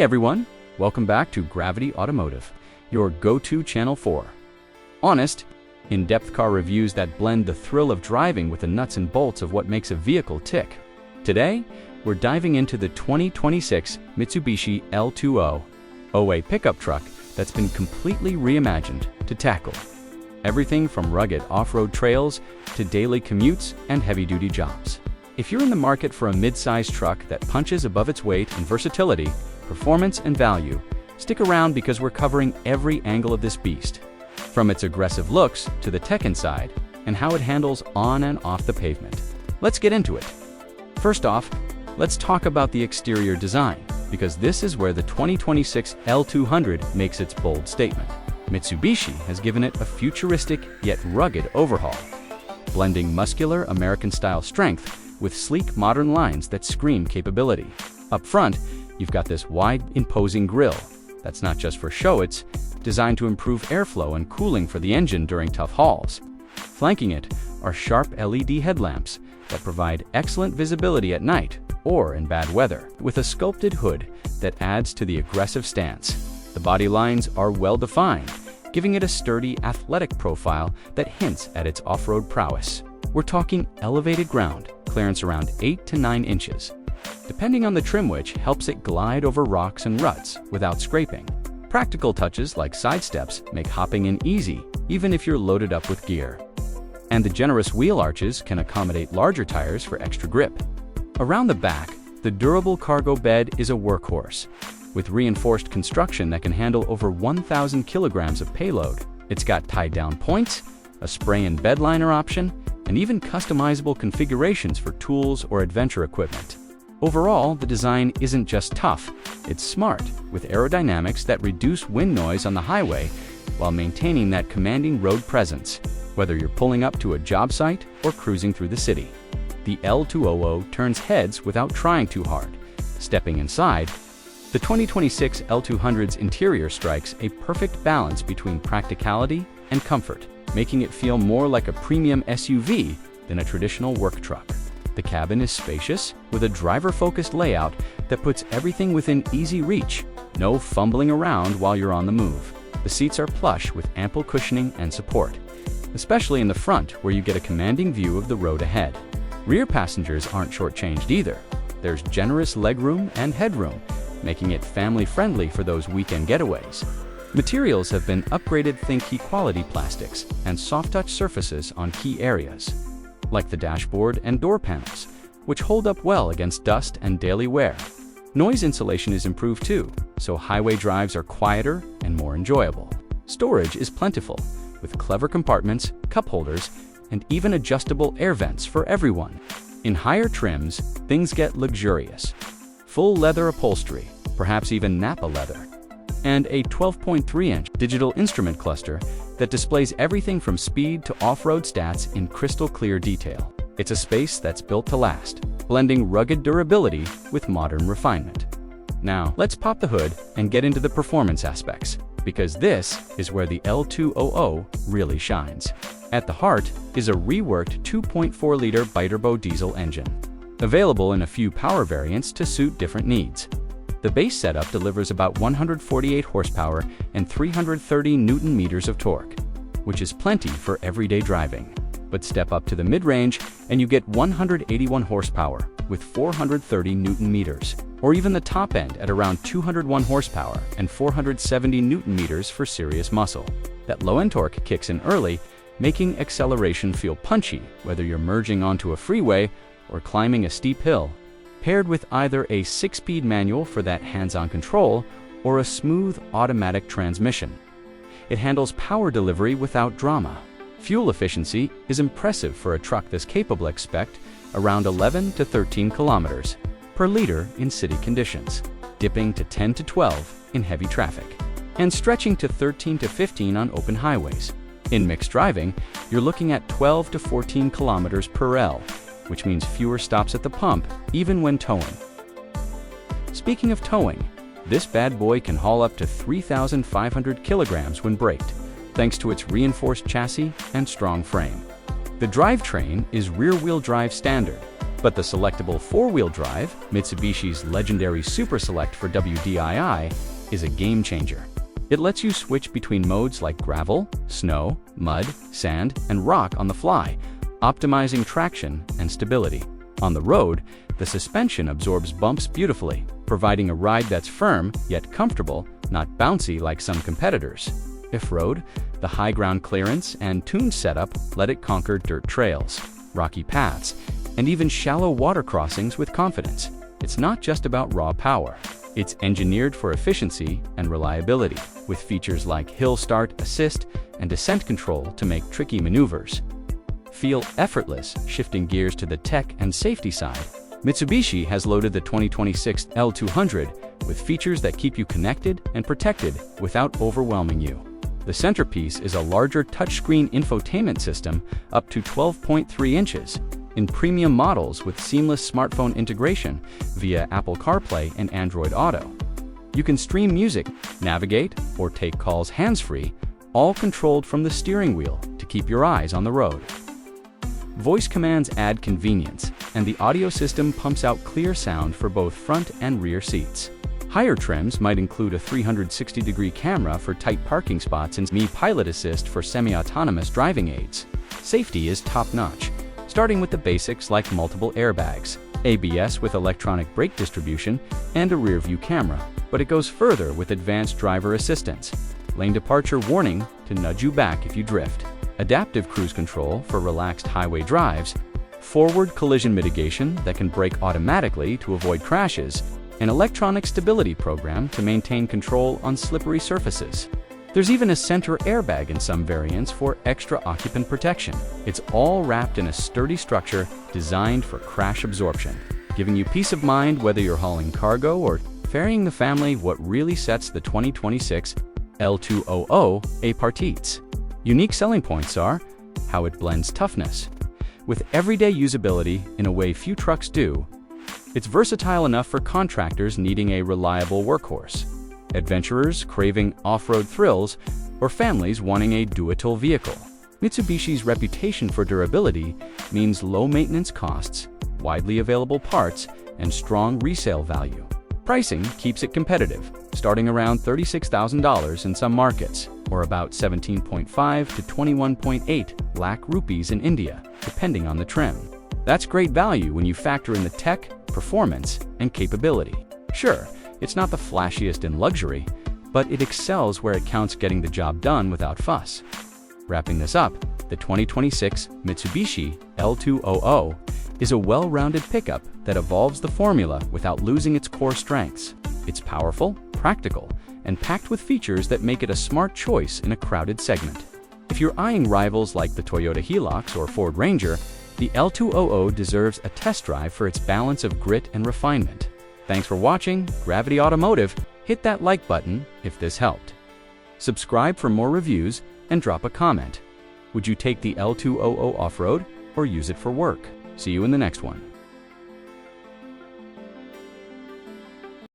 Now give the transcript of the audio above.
Hey everyone, welcome back to Gravity Automotive, your go-to channel for honest, in-depth car reviews that blend the thrill of driving with the nuts and bolts of what makes a vehicle tick. Today, we're diving into the 2026 Mitsubishi L200, a pickup truck that's been completely reimagined to tackle everything from rugged off-road trails to daily commutes and heavy-duty jobs. If you're in the market for a mid-size truck that punches above its weight in versatility, performance, and value, stick around because we're covering every angle of this beast, from its aggressive looks to the tech inside and how it handles on and off the pavement. Let's get into it. First off, let's talk about the exterior design, because this is where the 2026 L200 makes its bold statement. Mitsubishi has given it a futuristic yet rugged overhaul, blending muscular American-style strength with sleek modern lines that scream capability. Up front, you've got this wide, imposing grille that's not just for show, it's designed to improve airflow and cooling for the engine during tough hauls. Flanking it are sharp LED headlamps that provide excellent visibility at night or in bad weather, with a sculpted hood that adds to the aggressive stance. The body lines are well defined, giving it a sturdy, athletic profile that hints at its off-road prowess. We're talking elevated ground clearance around 8 to 9 inches, depending on the trim, which helps it glide over rocks and ruts without scraping. Practical touches like side steps make hopping in easy, even if you're loaded up with gear. And the generous wheel arches can accommodate larger tires for extra grip. Around the back, the durable cargo bed is a workhorse, with reinforced construction that can handle over 1,000 kilograms of payload. It's got tied-down points, a spray-in bed liner option, and even customizable configurations for tools or adventure equipment. Overall, the design isn't just tough, it's smart, with aerodynamics that reduce wind noise on the highway while maintaining that commanding road presence, whether you're pulling up to a job site or cruising through the city. The L200 turns heads without trying too hard. Stepping inside, the 2026 L200's interior strikes a perfect balance between practicality and comfort, making it feel more like a premium SUV than a traditional work truck. The cabin is spacious, with a driver-focused layout that puts everything within easy reach. No fumbling around while you're on the move. The seats are plush with ample cushioning and support, especially in the front where you get a commanding view of the road ahead. Rear passengers aren't shortchanged either. There's generous legroom and headroom, making it family-friendly for those weekend getaways. Materials have been upgraded. Think quality plastics and soft-touch surfaces on key areas, like the dashboard and door panels, which hold up well against dust and daily wear. Noise insulation is improved too, so highway drives are quieter and more enjoyable. Storage is plentiful, with clever compartments, cup holders, and even adjustable air vents for everyone. In higher trims, things get luxurious. Full leather upholstery, perhaps even Napa leather, and a 12.3-inch digital instrument cluster that displays everything from speed to off-road stats in crystal clear detail. It's a space that's built to last, blending rugged durability with modern refinement. Now, let's pop the hood and get into the performance aspects, because this is where the L200 really shines. At the heart is a reworked 2.4-liter biturbo diesel engine, available in a few power variants to suit different needs. The base setup delivers about 148 horsepower and 330 Newton-meters of torque, which is plenty for everyday driving. But step up to the mid-range and you get 181 horsepower with 430 Newton-meters, or even the top end at around 201 horsepower and 470 Newton-meters for serious muscle. That low-end torque kicks in early, making acceleration feel punchy, whether you're merging onto a freeway or climbing a steep hill. Paired with either a 6-speed manual for that hands-on control or a smooth automatic transmission, it handles power delivery without drama. Fuel efficiency is impressive for a truck this capable. Expect around 11 to 13 kilometers per liter in city conditions, dipping to 10 to 12 in heavy traffic, and stretching to 13 to 15 on open highways. In mixed driving, you're looking at 12 to 14 kilometers per L, which means fewer stops at the pump, even when towing. Speaking of towing, this bad boy can haul up to 3,500 kilograms when braked, thanks to its reinforced chassis and strong frame. The drivetrain is rear-wheel drive standard, But the selectable four-wheel drive, Mitsubishi's legendary Super Select for WDII, is a game changer. It lets you switch between modes like gravel, snow, mud, sand, and rock on the fly, optimizing traction and stability. On the road, the suspension absorbs bumps beautifully, providing a ride that's firm yet comfortable, not bouncy like some competitors. Off-road, the high ground clearance and tuned setup let it conquer dirt trails, rocky paths, and even shallow water crossings with confidence. It's not just about raw power. It's engineered for efficiency and reliability, with features like hill start assist and descent control to make tricky maneuvers. Feel effortless shifting gears to the tech and safety side. Mitsubishi has loaded the 2026 L200 with features that keep you connected and protected without overwhelming you. The centerpiece is a larger touchscreen infotainment system up to 12.3 inches in premium models with seamless smartphone integration via Apple CarPlay and Android Auto. You can stream music, navigate, or take calls hands-free, all controlled from the steering wheel to keep your eyes on the road. Voice commands add convenience, and the audio system pumps out clear sound for both front and rear seats. Higher trims might include a 360-degree camera for tight parking spots and Mi Pilot Assist for semi-autonomous driving aids. Safety is top-notch, starting with the basics like multiple airbags, ABS with electronic brake distribution, and a rear-view camera. But it goes further with advanced driver assistance, lane departure warning to nudge you back if you drift, adaptive cruise control for relaxed highway drives, forward collision mitigation that can brake automatically to avoid crashes, an electronic stability program to maintain control on slippery surfaces. There's even a center airbag in some variants for extra occupant protection. It's all wrapped in a sturdy structure designed for crash absorption, giving you peace of mind whether you're hauling cargo or ferrying the family. What really sets the 2026 L200 apart. Unique selling points are how it blends toughness with everyday usability in a way few trucks do. It's versatile enough for contractors needing a reliable workhorse, adventurers craving off-road thrills, or families wanting a do-it-all vehicle. Mitsubishi's reputation for durability means low maintenance costs, widely available parts, and strong resale value. Pricing keeps it competitive, starting around $36,000 in some markets, or about 17.5 to 21.8 lakh rupees in India, depending on the trim. That's great value when you factor in the tech, performance, and capability. Sure, it's not the flashiest in luxury, but it excels where it counts, getting the job done without fuss. Wrapping this up, the 2026 Mitsubishi L200 is a well-rounded pickup that evolves the formula without losing its core strengths. It's powerful, practical, and packed with features that make it a smart choice in a crowded segment. If you're eyeing rivals like the Toyota Hilux or Ford Ranger, the L200 deserves a test drive for its balance of grit and refinement. Thanks for watching Gravity Automotive. Hit that like button if this helped. Subscribe for more reviews and drop a comment. Would you take the L200 off-road or use it for work? See you in the next one.